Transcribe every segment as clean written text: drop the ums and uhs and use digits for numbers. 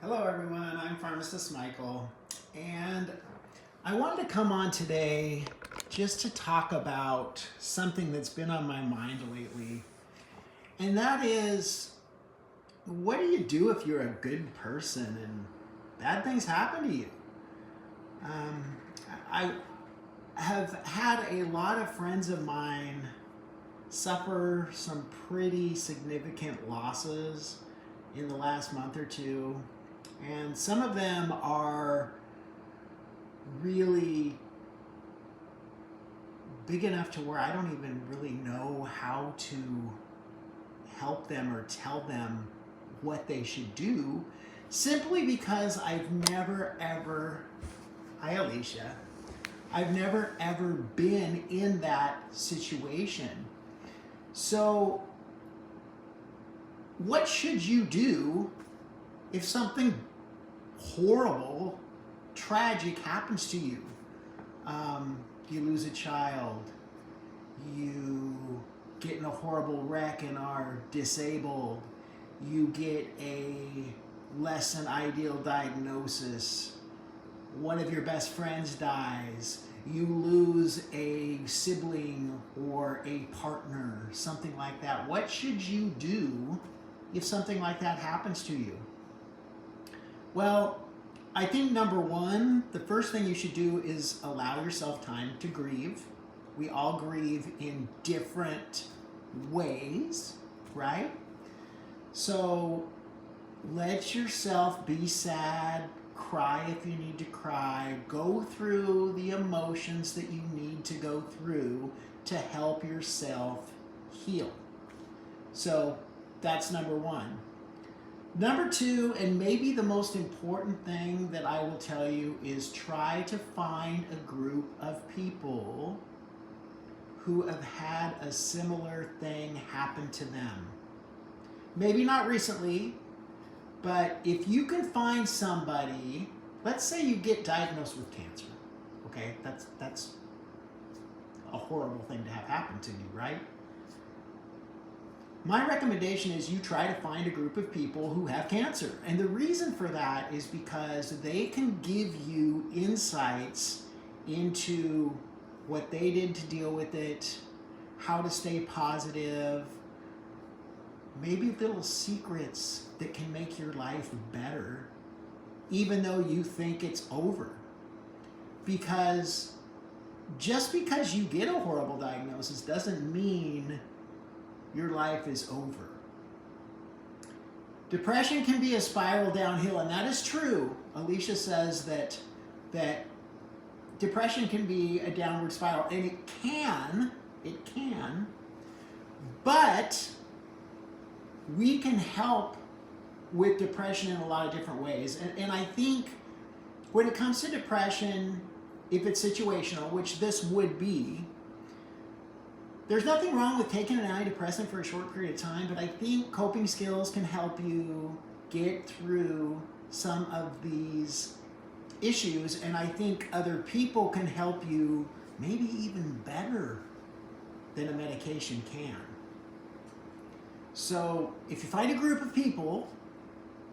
Hello everyone, I'm Pharmacist Michael, and I wanted to come on today just to talk about something that's been on my mind lately, and that is, what do you do if you're a good person and bad things happen to you? I have had a lot of friends of mine suffer some pretty significant losses in the last month or two. And some of them are really big enough to where I don't even really know how to help them or tell them what they should do, simply because I've never ever, hi Alicia, I've never ever been in that situation. So what should you do if something horrible, tragic happens to you? You lose a child, you get in a horrible wreck and are disabled, you get a less than ideal diagnosis, one of your best friends dies, you lose a sibling or a partner, something like that. What should you do if something like that happens to you? Well, I think number one, the first thing you should do is allow yourself time to grieve. We all grieve in different ways, right? So let yourself be sad, cry if you need to cry, go through the emotions that you need to go through to help yourself heal. So that's number one. Number two, and maybe the most important thing that I will tell you, is try to find a group of people who have had a similar thing happen to them. Maybe not recently, but if you can find somebody, let's say you get diagnosed with cancer, okay? That's a horrible thing to have happen to you, right? My recommendation is you try to find a group of people who have cancer. And the reason for that is because they can give you insights into what they did to deal with it, how to stay positive, maybe little secrets that can make your life better, even though you think it's over. Because just because you get a horrible diagnosis doesn't mean your life is over. Depression can be a spiral downhill, and that is true. Alicia says that depression can be a downward spiral, and it can, but we can help with depression in a lot of different ways. And I think when it comes to depression, if it's situational, which this would be, there's nothing wrong with taking an antidepressant for a short period of time, but I think coping skills can help you get through some of these issues, and I think other people can help you maybe even better than a medication can. So if you find a group of people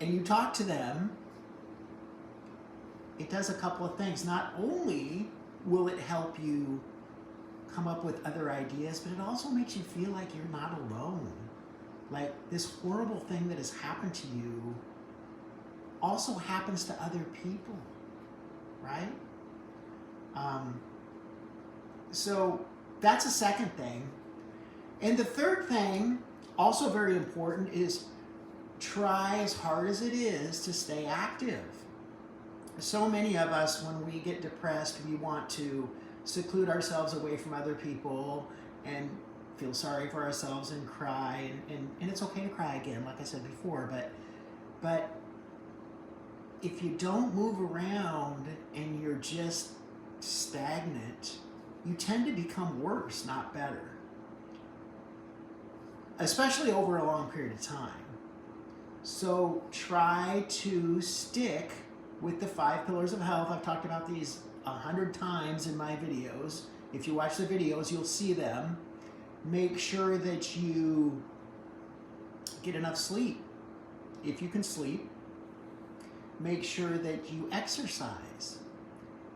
and you talk to them, it does a couple of things. Not only will it help you come up with other ideas, but it also makes you feel like you're not alone. Like this horrible thing that has happened to you also happens to other people, right? So that's a second thing. And the third thing, also very important, is try as hard as it is to stay active. So many of us, when we get depressed, we want to seclude ourselves away from other people and feel sorry for ourselves and cry, and it's okay to cry again, like I said before, but if you don't move around and you're just stagnant, you tend to become worse, not better, especially over a long period of time. So try to stick with the 5 pillars of health. I've talked about these 100 times in my videos. If you watch the videos, you'll see them. Make sure that you get enough sleep, if you can sleep. Make sure that you exercise.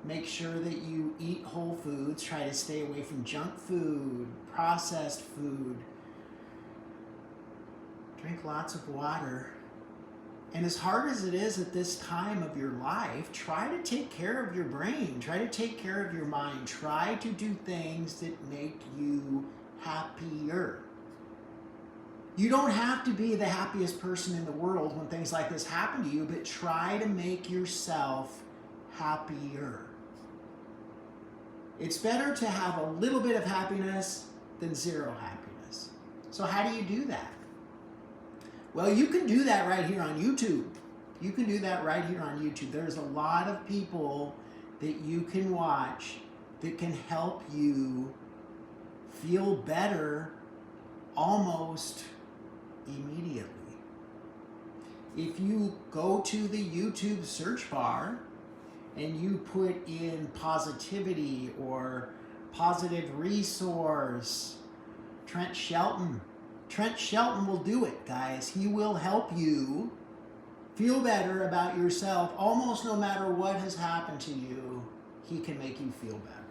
Make sure that you eat whole foods. Try to stay away from junk food, processed food. Drink lots of water. And as hard as it is at this time of your life, try to take care of your brain. Try to take care of your mind. Try to do things that make you happier. You don't have to be the happiest person in the world when things like this happen to you, but try to make yourself happier. It's better to have a little bit of happiness than zero happiness. So how do you do that? Well, you can do that right here on YouTube. You can do that right here on YouTube. There's a lot of people that you can watch that can help you feel better almost immediately. If you go to the YouTube search bar and you put in positivity or positive resource, Trent Shelton will do it, guys. He will help you feel better about yourself almost no matter what has happened to you. He can make you feel better.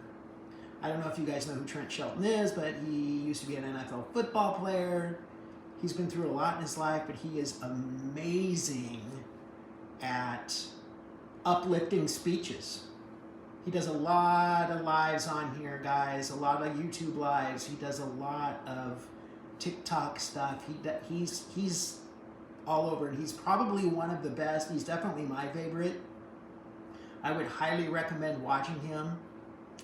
I don't know if you guys know who Trent Shelton is, but he used to be an NFL football player. He's been through a lot in his life, but he is amazing at uplifting speeches. He does a lot of lives on here, guys, a lot of YouTube lives. He does a lot of TikTok stuff. He's all over, and he's probably one of the best. He's definitely my favorite. I would highly recommend watching him.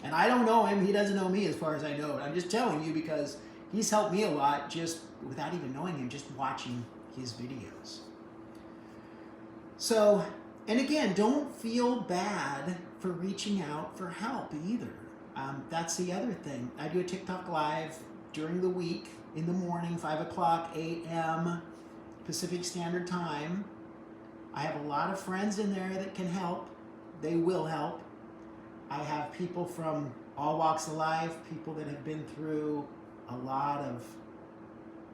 And I don't know him. He doesn't know me as far as I know. I'm just telling you because he's helped me a lot just without even knowing him, just watching his videos. So, and again, don't feel bad for reaching out for help either. That's the other thing. I do a TikTok live during the week in the morning, 5 o'clock a.m. Pacific Standard Time. I have a lot of friends in there that can help. They will help. I have people from all walks of life, people that have been through a lot of,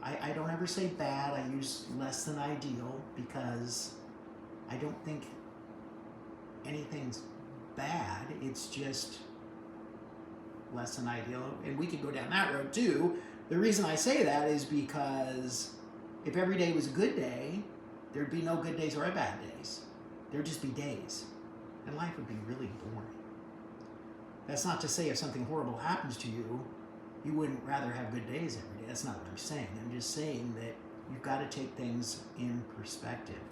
I don't ever say bad, I use less than ideal because I don't think anything's bad, it's just less than ideal. And we could go down that road too. The reason I say that is because if every day was a good day, there'd be no good days or bad days. There'd just be days. And life would be really boring. That's not to say if something horrible happens to you, you wouldn't rather have good days every day. That's not what I'm saying. I'm just saying that you've got to take things in perspective.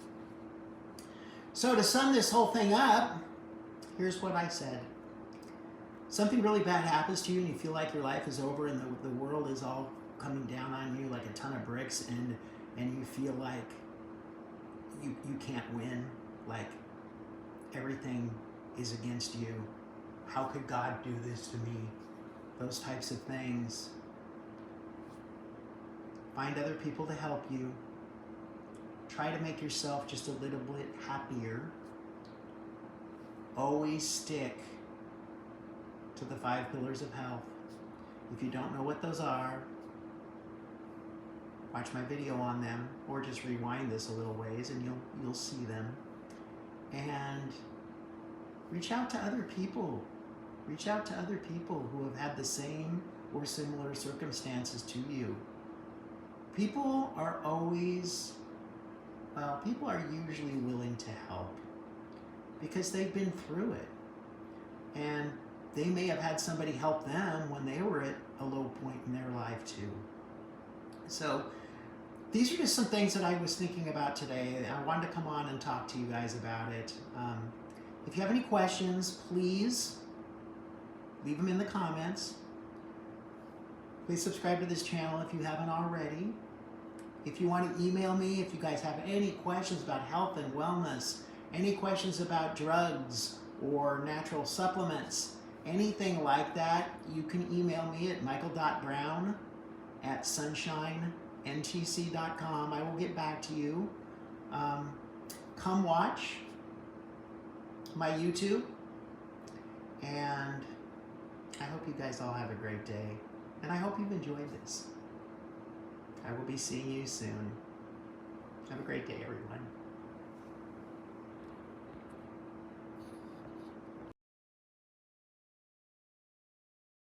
So to sum this whole thing up, here's what I said. Something really bad happens to you and you feel like your life is over and the world is all coming down on you like a ton of bricks, and you feel like you can't win, like everything is against you. How could God do this to me? Those types of things. Find other people to help you. Try to make yourself just a little bit happier. Always stick to the 5 pillars of health. If you don't know what those are, watch my video on them, or just rewind this a little ways and you'll see them. And reach out to other people. Reach out to other people who have had the same or similar circumstances to you. People are usually willing to help because they've been through it. And they may have had somebody help them when they were at a low point in their life too. So these are just some things that I was thinking about today. I wanted to come on and talk to you guys about it. If you have any questions, please leave them in the comments. Please subscribe to this channel if you haven't already. If you want to email me, if you guys have any questions about health and wellness, any questions about drugs or natural supplements, anything like that, you can email me at michael.brown@sunshinentc.com. I will get back to you. Come watch my YouTube, and I hope you guys all have a great day, and I hope you've enjoyed this. I will be seeing you soon. Have a great day, everyone.